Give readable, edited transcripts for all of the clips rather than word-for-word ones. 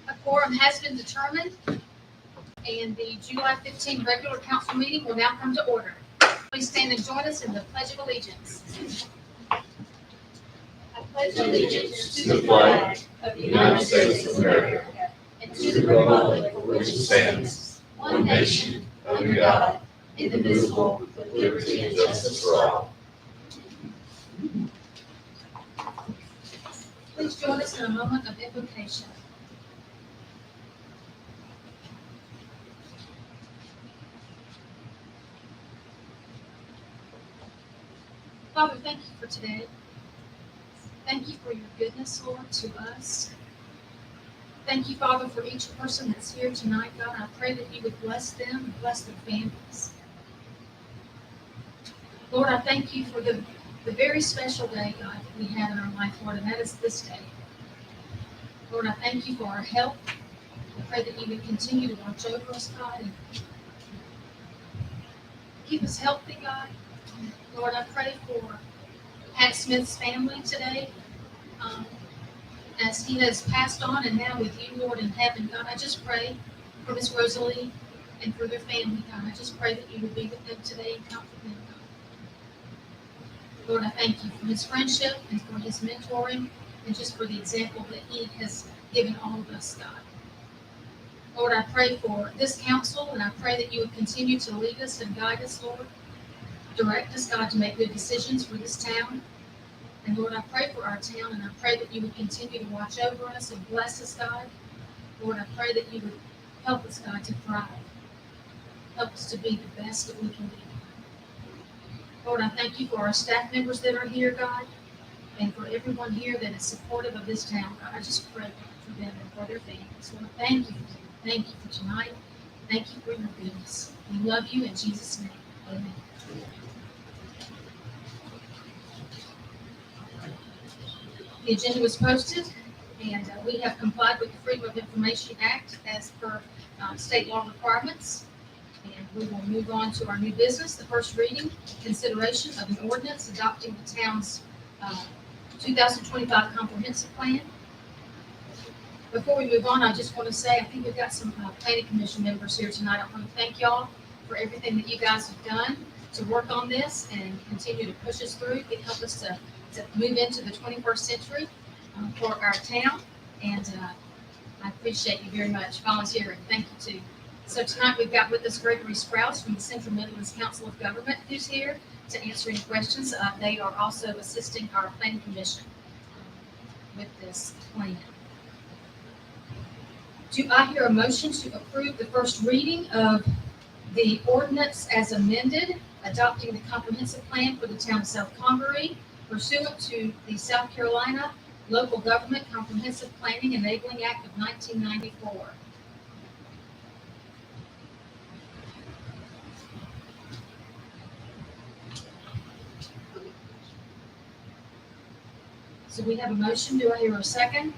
A quorum has been determined, and the July 15 regular council meeting will now come to order. Please stand and join us in the Pledge of Allegiance. I pledge allegiance to the flag of the United States of America and to the republic for which it stands, one nation, under God, indivisible, with liberty and justice for all. Please join us in a moment of invocation. Father, thank you for today. Thank you for your goodness, Lord, to us. Thank you, Father, for each person that's here tonight, God. I pray that you would bless them and bless their families. Lord, I thank you for the very special day, God, that we have in our life, Lord, and that is this day. Lord, I thank you for our health. I pray that you would continue to watch over us, God, and keep us healthy, God. Lord, I pray for Pat Smith's family today, as he has passed on and now with you, Lord, in heaven. God, I just pray for Miss Rosalie and for their family, God. I just pray that you would be with them today and comfort them, God. Lord, I thank you for his friendship and for his mentoring and just for the example that he has given all of us, God. Lord, I pray for this council, and I pray that you would continue to lead us and guide us, Lord. Direct us, God, to make good decisions for this town. And Lord, I pray for our town, and I pray that you would continue to watch over us and bless us, God. Lord, I pray that you would help us, God, to thrive. Help us to be the best that we can be. Lord, I thank you for our staff members that are here, God, and for everyone here that is supportive of this town, God. I just pray for them and for their families. Lord, thank you for them. Thank you for tonight. Thank you for your goodness. We love you in Jesus' name. Amen. The agenda was posted, and we have complied with the Freedom of Information Act as per state law requirements. And we will move on to our new business. The first reading, consideration of an ordinance adopting the town's 2025 comprehensive plan. Before we move on, I just want to say I think we've got some planning commission members here tonight. I want to thank y'all for everything that you guys have done to work on this and continue to push us through. It helped us to move into the 21st century for our town, and I appreciate you very much volunteering. Thank you too. So tonight we've got with us Gregory Sprouse from the Central Midlands Council of Government, who's here to answer any questions. They are also assisting our planning commission with this plan. Do I hear a motion to approve the first reading of the ordinance as amended, adopting the comprehensive plan for the town of South Congaree pursuant to the South Carolina Local Government Comprehensive Planning Enabling Act of 1994? So we have a motion. Do I hear a second?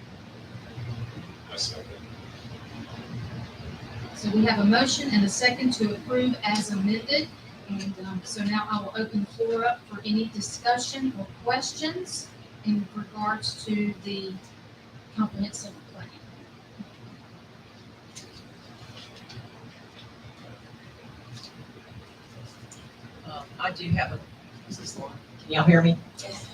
I second. So we have a motion and a second to approve as amended. And so now I will open the floor up for any discussion or questions in regards to the comprehensive plan. I do have is this on? Can y'all hear me? Yes.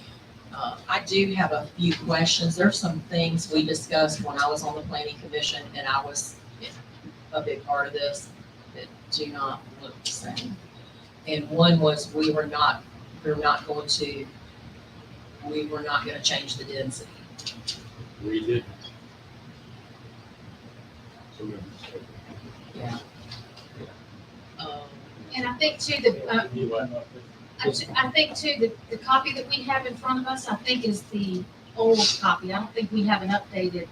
I do have a few questions. There's some things we discussed when I was on the planning commission, and I was a big part of this, that do not look the same. And one was we were not going to change the density. We did. Yeah. And I think too, the copy that we have in front of us, I think is the old copy. I don't think we have an updated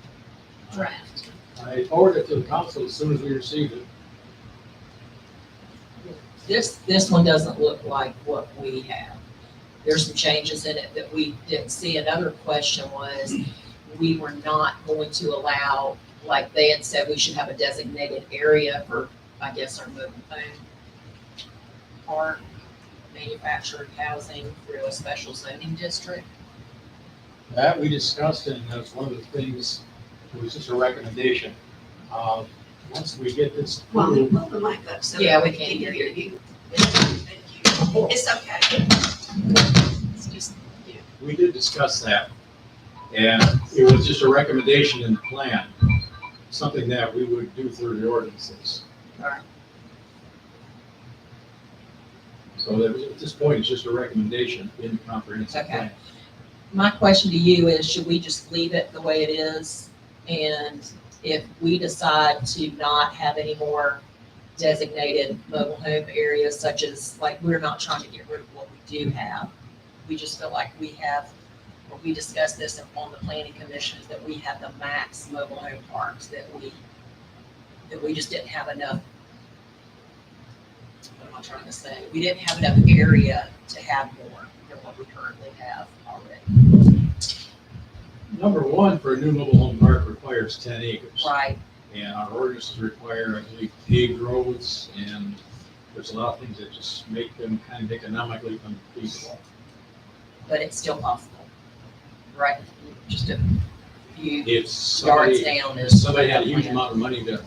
draft. I forwarded it to the council as soon as we received it. This one doesn't look like what we have. There's some changes in it that we didn't see. Another question was, we were not going to allow, like they had said, we should have a designated area for, I guess, our mobile phone park. manufactured housing through a special zoning district? That we discussed, and that's one of the things, it was just a recommendation. Once we get this Well, approved, move the mic up so Yeah, that we we can can hear hear you. Thank you. It's okay. It's just, we did discuss that. And it was just a recommendation in the plan, something that we would do through the ordinances. Alright. So that, at this point, it's just a recommendation in the comprehensive Okay. plan. My question to you is, should we just leave it the way it is? And if we decide to not have any more designated mobile home areas, such as, like, we're not trying to get rid of what we do have. We just feel like we have, or we discussed this on the planning commission, is that we have the max mobile home parks that we just didn't have enough. What am I trying to say? We didn't have enough area to have more than what we currently have already. Number one, for a new mobile home park requires 10 acres. Right, And our ordinances require, I believe, paved roads, and there's a lot of things that just make them kind of economically unfeasible. but it's still possible, right? Just a few If yards somebody, down if is. somebody had a huge amount of money to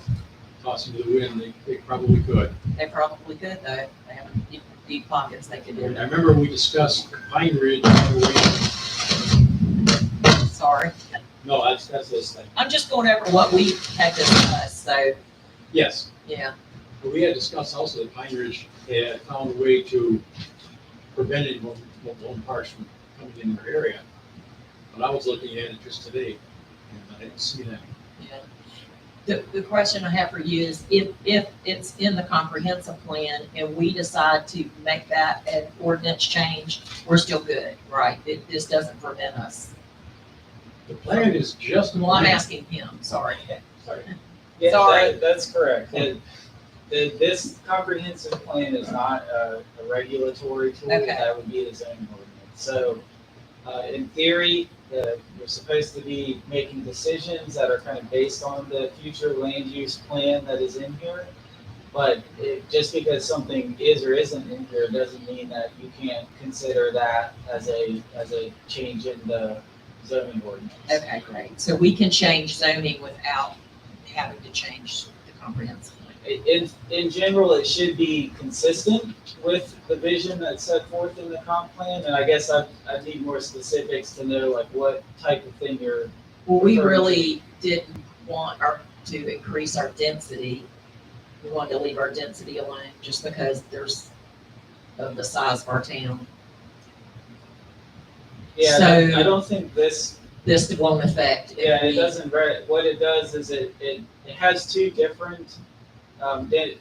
toss into the wind, they probably could. They probably could, though. They have deep pockets, they could do And I it. remember we discussed Pine Ridge all the way. Sorry. No, that's this thing. I'm just going over what we had discussed, so, Yes, yeah. but we had discussed also that Pine Ridge had found a way to prevent any mobile home parks from coming in their area. But I was looking at it just today, and I didn't see that. Yeah. The question I have for you is, if it's in the comprehensive plan and we decide to make that an ordinance change, we're still good, right? This doesn't prevent us. The plan is just. Well, I'm asking him, sorry. Sorry. Yeah, Sorry. that's correct. This comprehensive plan is not a regulatory tool. Okay. That would be the zoning ordinance. So, in theory, you're supposed to be making decisions that are kind of based on the future land use plan that is in here. But just because something is or isn't in here doesn't mean that you can't consider that as a change in the zoning ordinance. Okay, great. So we can change zoning without having to change the comprehensive plan. In general, it should be consistent with the vision that's set forth in the comp plan, and I guess I need more specifics to know like what type of thing you're. Well, we really didn't want to increase our density. We wanted to leave our density alone just because of the size of our town. Yeah, So- I don't think this. This won't affect. if Yeah, it we- doesn't. What it does is it has two different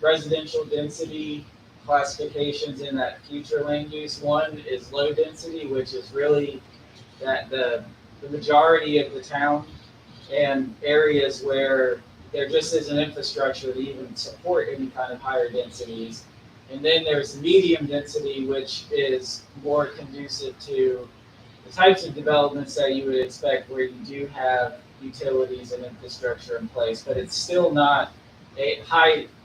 residential density classifications in that future land use. One is low density, which is really that the majority of the town, and areas where there just isn't infrastructure to even support any kind of higher densities. And then there's medium density, which is more conducive to the types of developments that you would expect where you do have utilities and infrastructure in place, but it's still not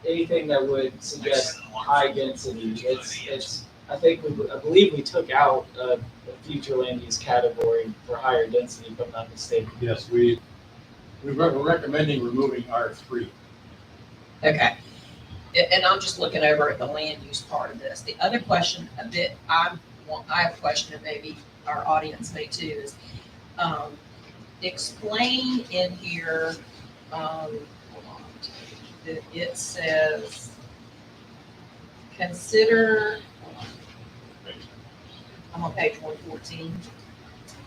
anything that would suggest high density. I believe we took out the future land use category for higher density, if I'm not mistaken. Yes, we're recommending removing R3. Okay. And I'm just looking over at the land use part of this. The other question that I have a question, and maybe our audience may too, is explain in here, hold on, that it says, consider, hold on. I'm on page 114.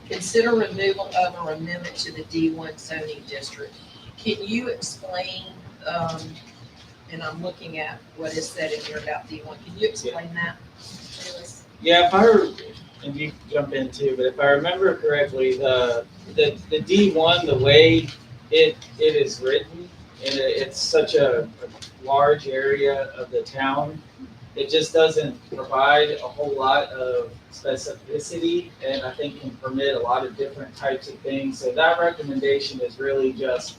Consider removal of or amendment to the D1 zoning district. Can you explain, and I'm looking at what is said in here about D1. Can you explain that to us? Yeah, and you jump in too, but if I remember correctly, the D1, the way it is written, and it's such a large area of the town, it just doesn't provide a whole lot of specificity, and I think can permit a lot of different types of things. So that recommendation is really just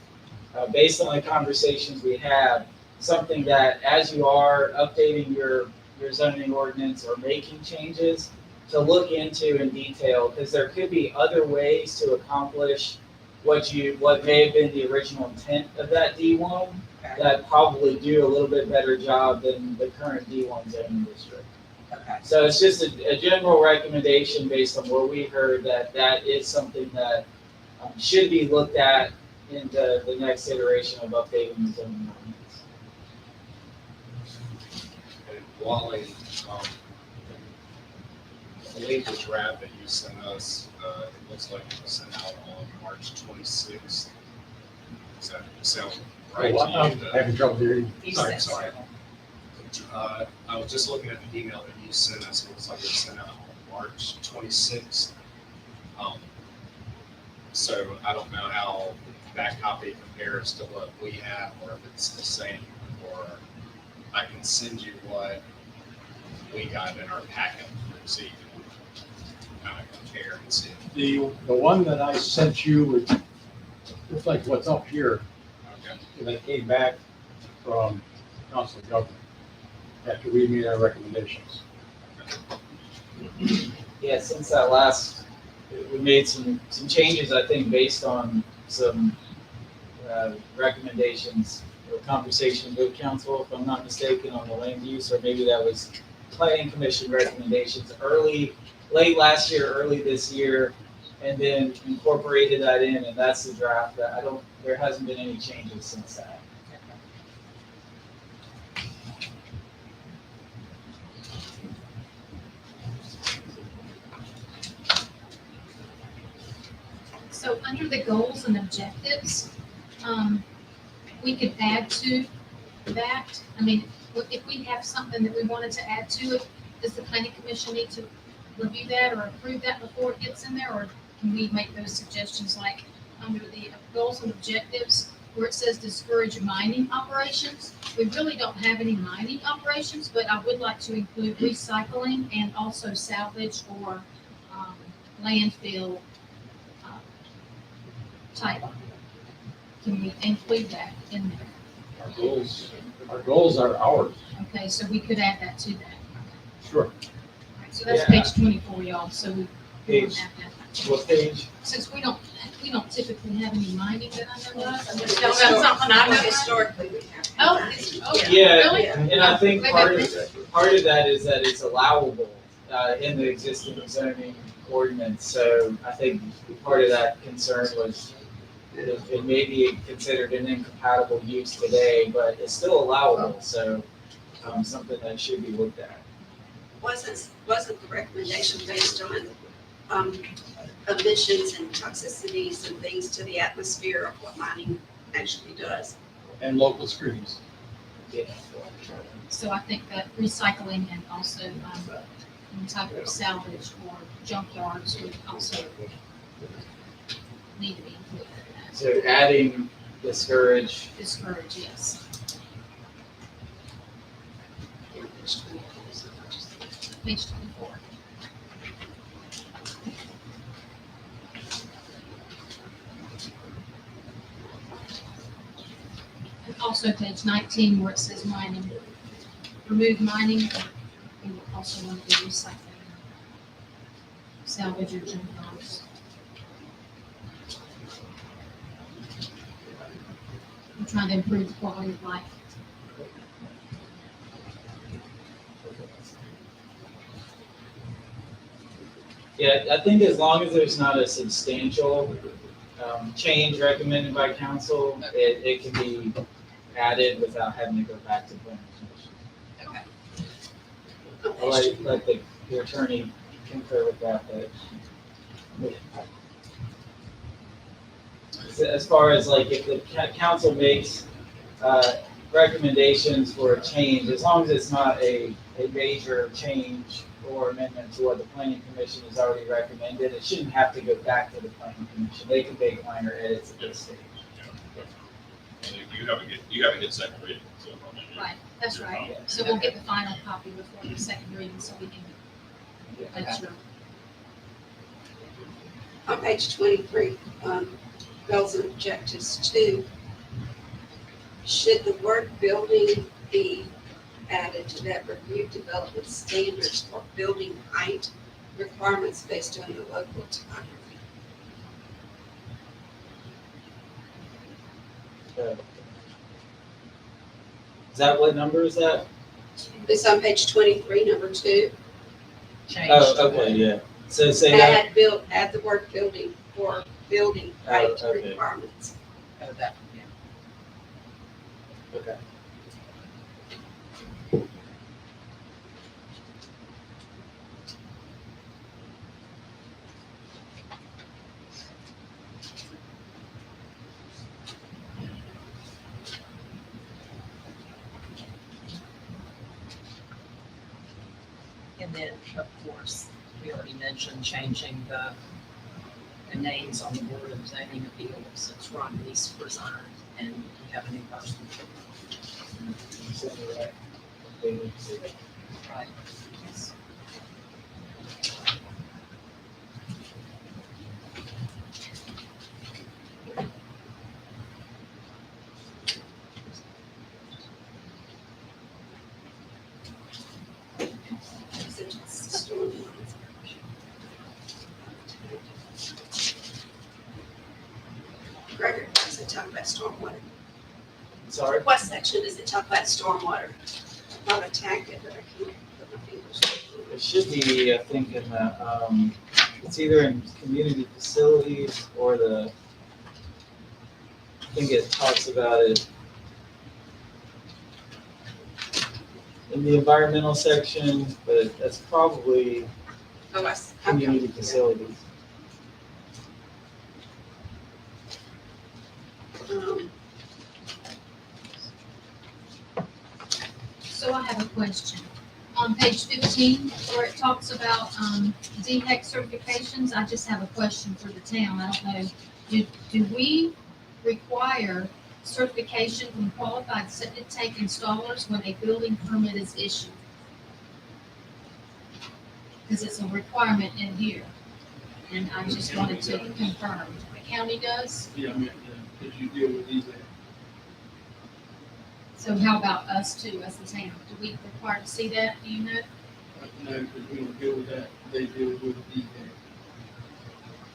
based on the conversations we have, something that as you are updating your your zoning ordinance or making changes, to look into in detail, because there could be other ways to accomplish what may have been the original intent of that D1 that probably do a little bit better job than the current D1 zoning district. Okay. So it's just a general recommendation based on what we heard, that is something that should be looked at in the next iteration of updating the zoning ordinance. And Wally, the legal draft that you sent us, it looks like it was sent out on March 26th. Does that sound right to I'm you? having trouble hearing. You Sorry, said sorry. so. I was just looking at the email that you sent us. It looks like it was sent out on March 26th. So I don't know how that copy compares to what we have, or if it's the same, or I can send you what we got in our packet so you can kind of compare and see. The one that I sent you was, looks like what's up here, Okay. and that came back from Council of Government after we made our recommendations. Yeah, since that last, we made some changes, I think, based on some recommendations or conversation with council, if I'm not mistaken, on the land use, or maybe that was planning commission recommendations late last year, early this year, and then incorporated that in, and that's the draft. That there hasn't been any changes since that. So under the goals and objectives, we could add to that. I mean, if we have something that we wanted to add to it, does the planning commission need to review that or approve that before it gets in there? Or can we make those suggestions like under the goals and objectives where it says discourage mining operations? We really don't have any mining operations, but I would like to include recycling and also salvage or landfill type. Can we include that in there? Our goals are ours. Okay, so we could add that to that. Sure. Alright, so that's Yeah. page 24, y'all, so we don't Page, have that. what page? Since we don't typically have any mining that I know of, I'm just Historically, talking about something I know of. Historically, we have. Oh, it's, Yeah. really? And I think Wait, part wait, of that is that it's allowable in the existing zoning ordinance. So I think part of that concern was it may be considered an incompatible use today, but it's still allowable. So something that should be looked at. Wasn't the recommendation based on emissions and toxicities and things to the atmosphere of what mining actually does? And local streams. Yeah. So I think that recycling and also any type of salvage or junkyards would also need to be included in that. So adding discourage. Discourage, yes. Page 24. And also page 19 where it says mining. Remove mining, we would also want to do recycling. Salvage or junk yards. I'm trying to improve the quality of life. Yeah, I think as long as there's not a substantial change recommended by council, it can be added without having to go back to planning commission. Okay. I'll let the attorney concur with that, but as far as like if the council makes recommendations for a change, as long as it's not a major change or amendment to what the planning commission has already recommended, it shouldn't have to go back to the planning commission. They can make minor edits at this stage. You have a good second reading. So. Right, that's right. So we'll get the final copy before the second reading so we can, that's your, On page 23, goals and objectives 2, should the word building be added to that review development standards for building height requirements based on the local topography. Is that what number is that? It's on page 23, number 2. Change. Oh, okay, yeah. So say that. Add the word building for building height okay. requirements. Oh, that, yeah. Okay. And then, of course, we already mentioned changing the names on the Board of Zoning Appeals since Rodney's resigned and we have a new person. So, right. They need to see that. Right. Yes. Gregor, does it talk about stormwater? Sorry? What section does it talk about stormwater? I've attacked it, but I can't put my fingers on it. It should be, I think, in the, it's either in community facilities or I think it talks about it in the environmental section, but that's probably Oh, I see. community facilities. So I have a question. On page 15, where it talks about DHEC certifications, I just have a question for the town. I don't know, do we require certification from qualified septic tank installers when a building permit is issued? Because it's a requirement in here. And I just wanted to confirm. The county does? Yeah, I mean, if you deal with these, So how about us too, as the town? Do we require to see that? Do you know? no, because we don't deal with that, they deal with these.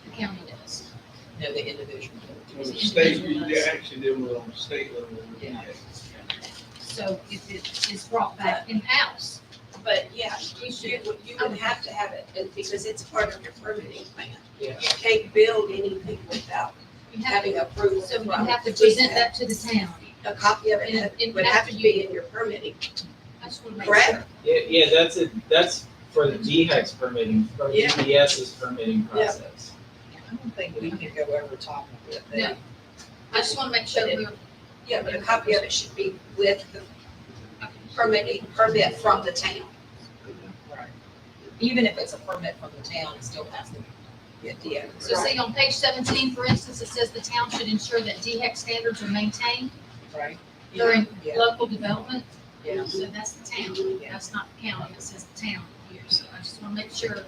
The county does. No, the individual. On the state, they're actually dealing with on the state level. with Yeah. these. So if it is brought back in-house, But yeah, we you should, would have to have it, and because it's part of your permitting plan. Yeah. You can't build anything without you have having approval so you from. have to present that to the town. A copy of And it it would would have to be in your permitting, I just want to make correct? sure. Yeah, that's for the DHEC's permitting, for Yeah. DES's permitting process. I don't think we can go over top of it. No. I just want to make sure we're, Yeah, but a copy of it should be with the permit from the town. Right. Even if it's a permit from the town, it still has to get Yeah. so see on page 17, for instance, it says the town should ensure that DHEC standards are maintained right. during Yeah. local development. Yeah. So that's the town, that's not the county, it says the town here, so I just want to make sure.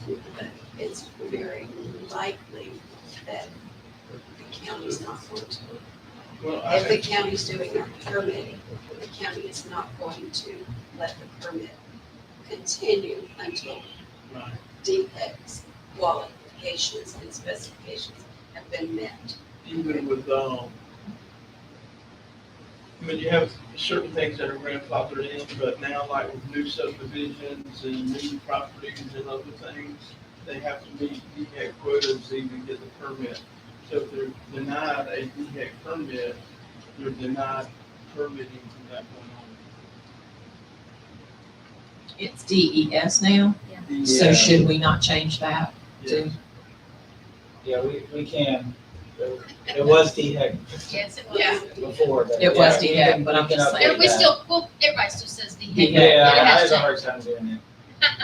But it's very likely that the county's not going to. Well, If the county's doing their permitting, the county is not going to let the permit continue until right. DPEC's qualifications and specifications have been met. Even with, I mean, you have certain things that are grandfathered in, but now like with new subdivisions and new properties and other things, they have to meet DHEC quotas to even get the permit. So if they're denied a DHEC permit, they're denied permitting from that point It's DES now, on. so Yeah. should we not change that? Yeah. Yeah, we can. It was DHEC Yes, it was. Yeah. before. but It was yeah, we DHEC, can- but I'm we can just saying update And we that. still, well, everybody still says DHEC. DHEC. Yeah, but it I has have a hard changed. time doing it.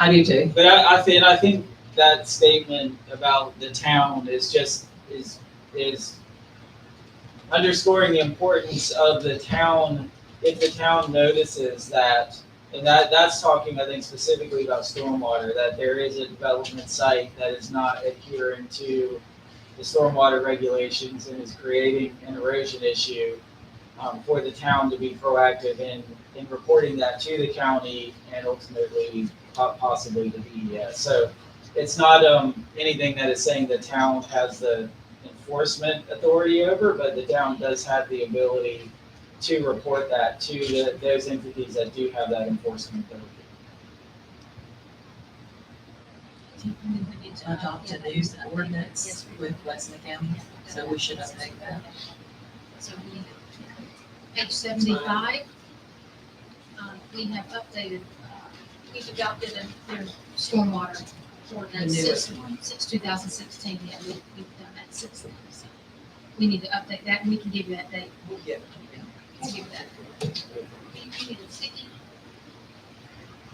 I do too. But I think that statement about the town is underscoring the importance of the town. If the town notices that, and that's talking, I think, specifically about stormwater, that there is a development site that is not adhering to the stormwater regulations and is creating an erosion issue, for the town to be proactive in reporting that to the county and ultimately possibly to DES. So it's not anything that is saying the town has the enforcement authority over, but the town does have the ability to report that to those entities that do have that enforcement authority. We need to adopt a new ordinance with Weston County, so we should update that. So we, page 75, we have updated, we've adopted their stormwater ordinance The newest since 2016. Yeah, we've done that since then. So we need to update that, and we can give you that date. We'll get We'll give you that. You need a sticky?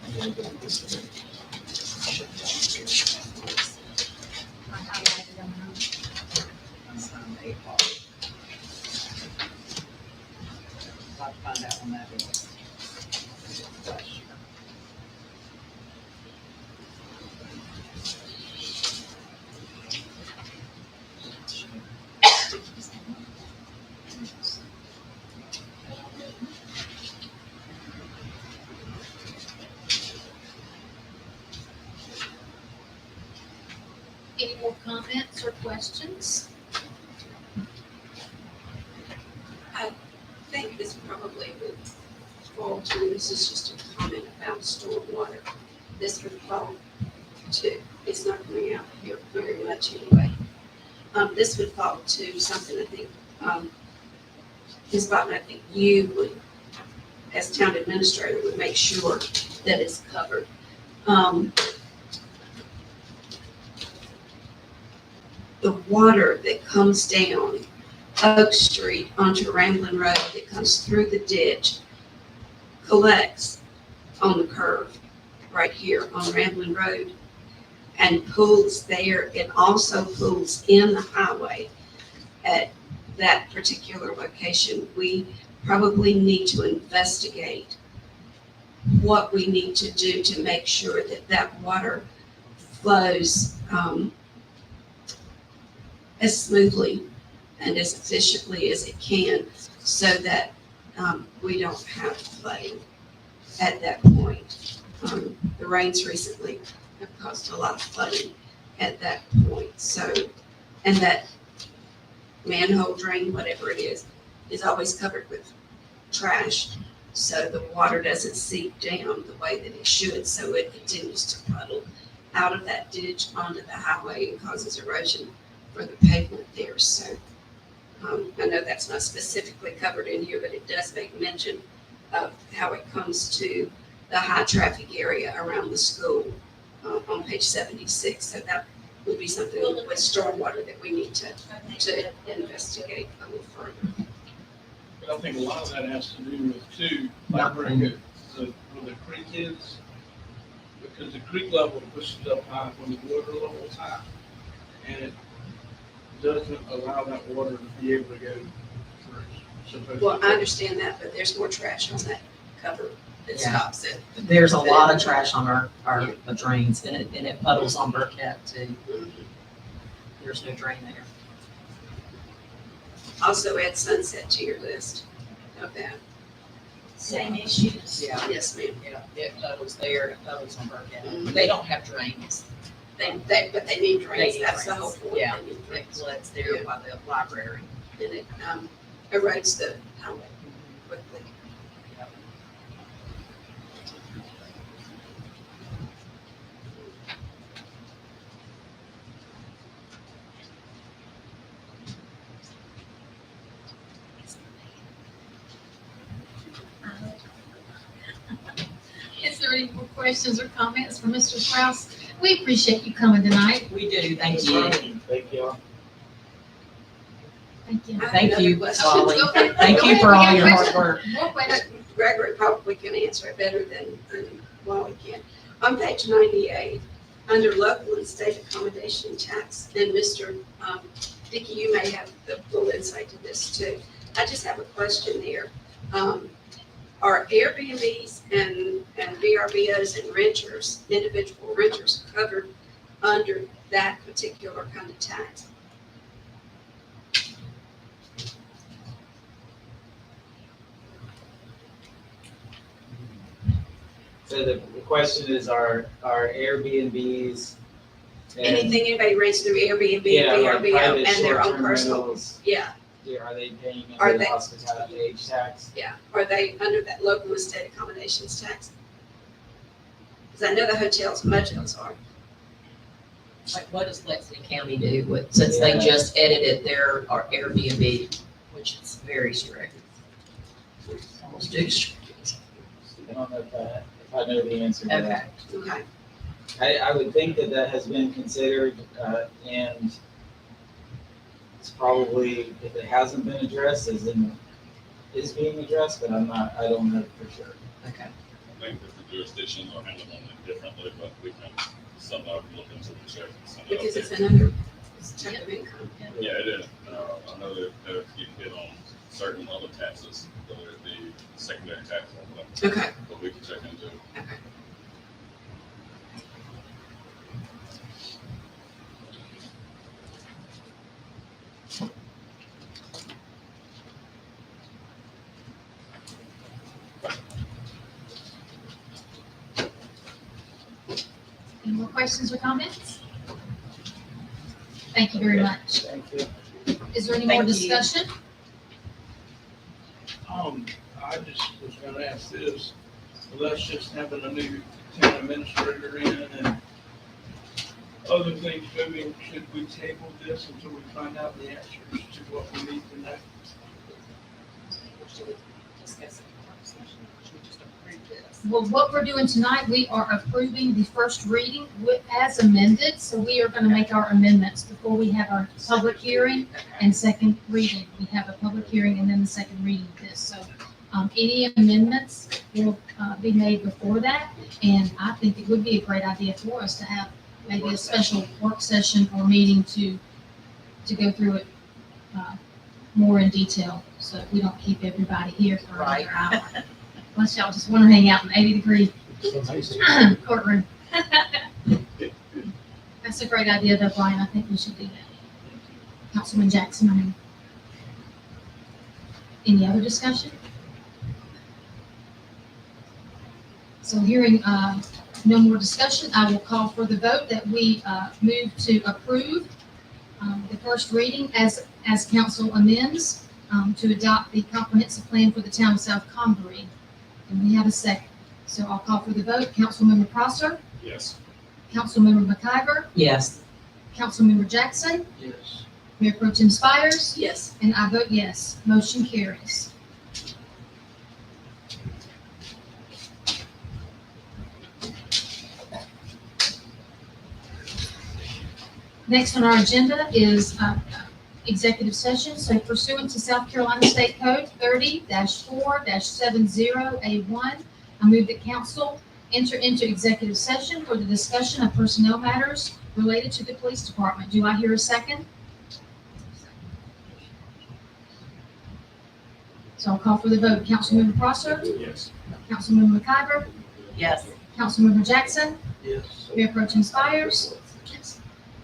I highlighted on mine. I'll find out when that is. Any more comments or questions? I think this probably would fall to, this is just a comment about stormwater. This would fall to, it's not coming out here very much anyway. This would fall to something I think, Ms. Button, I think you would, as town administrator, would make sure that it's covered. The water that comes down Oak Street onto Ramblin' Road that comes through the ditch collects on the curve right here on Ramblin' Road and pools there. It also pools in the highway at that particular location. We probably need to investigate what we need to do to make sure that that water flows as smoothly and as efficiently as it can, so that we don't have flooding at that point. The rains recently have caused a lot of flooding at that point. So, and that manhole drain, whatever it is always covered with trash. So the water doesn't seep down the way that it should. So it continues to puddle out of that ditch onto the highway and causes erosion for the pavement there. So I know that's not specifically covered in here, but it does make mention of how it comes to the high traffic area around the school on page 76. So that would be something with stormwater that we need to investigate a little further. But I think a lot of that has to do with too, like where the creek is, because the creek level pushes up high when the water level is high. And it doesn't allow that water to be able to go through. Well, I understand that, but there's more trash on that cover that Yeah. stops it. There's a lot of trash on our drains, and it puddles on Burkett too. There's no drain there. Also add Sunset to your list of that. Same issues. Yeah, Yes, ma'am. yeah, it puddles there, it puddles on Burkett. They don't have drains. But they need drains. They need That's the whole drains. point. Yeah. They need It drains. floods there by the library. And it erodes the highway quickly. Is there any more questions or comments for Mr. Kraus? We appreciate you coming tonight. We do, thank you. Thank you all. Thank you. I have Thank another you, question. Wally. Okay. Thank Go you ahead, for we all got your hard questions. work. More questions? Gregory probably can answer it better than Wally can. On page 98, under local and state accommodation tax, and Mr. Dickey, you may have the full insight to this too. I just have a question there. Are Airbnbs and VRBOs and renters, individual renters, covered under that particular kind of tax? So the question is, are Airbnbs and, Anything anybody rents through Airbnb, yeah, like VRBO, private and their own short-term personal, rentals, yeah, are they paying Are under the they- hospitality age tax? yeah. Are they under that local estate accommodations tax? Because I know the hotels, motels are. Like, what does Lexington County do with, since they Yeah. just edited their our Airbnb, which is very strict. Almost too strict. I don't know if I know the answer to that. Okay. Okay. I would think that has been considered, and it's probably, if it hasn't been addressed, is being addressed, but I don't know for sure. Okay. I think that the jurisdictions are handling it differently, but we can somehow look into the check. and send it out Because it's there. another type of income. Yeah, it is. I know that you can hit on certain other taxes, whether it be secondary tax or whatever, Okay. but we can check into it. Any more questions or comments? Thank you very much. Thank you. Is there any more Thank you. discussion? I just was gonna ask this, with us just having a new town administrator in and other things moving, should we table this until we find out the answers to what we need to know? Well, what we're doing tonight, we are approving the first reading as amended. So we are going to make our amendments before we have our public hearing and second reading. We have a public hearing and then the second reading of this. So any amendments will be made before that. And I think it would be a great idea for us to have maybe a special work session or meeting to go through it more in detail. So we don't keep everybody here for another hour. Unless y'all just want to hang out in 80-degree courtroom. That's a great idea though, Brian. I think we should do that. Councilman Jackson, I mean. Any other discussion? So hearing no more discussion, I will call for the vote that we move to approve the first reading as council amends to adopt the comprehensive plan for the town of South Congaree. And we have a second. So I'll call for the vote. Councilmember Prosser, Yes. Councilmember McIver, Yes. Councilmember Jackson, Yes. Mayor Pro Tem Spires, Yes. and I vote yes. Motion carries. Next on our agenda is executive session. So pursuant to South Carolina State Code 30-4-70A1, I move that council enter into executive session for the discussion of personnel matters related to the police department. Do I hear a second? So I'll call for the vote. Councilmember Prosser, Yes. Councilmember McIver, Yes. Councilmember Jackson, Yes. Mayor Pro Tem Spires,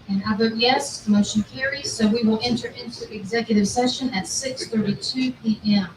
and I vote yes, motion carries. So we will enter into executive session at 6:32 PM.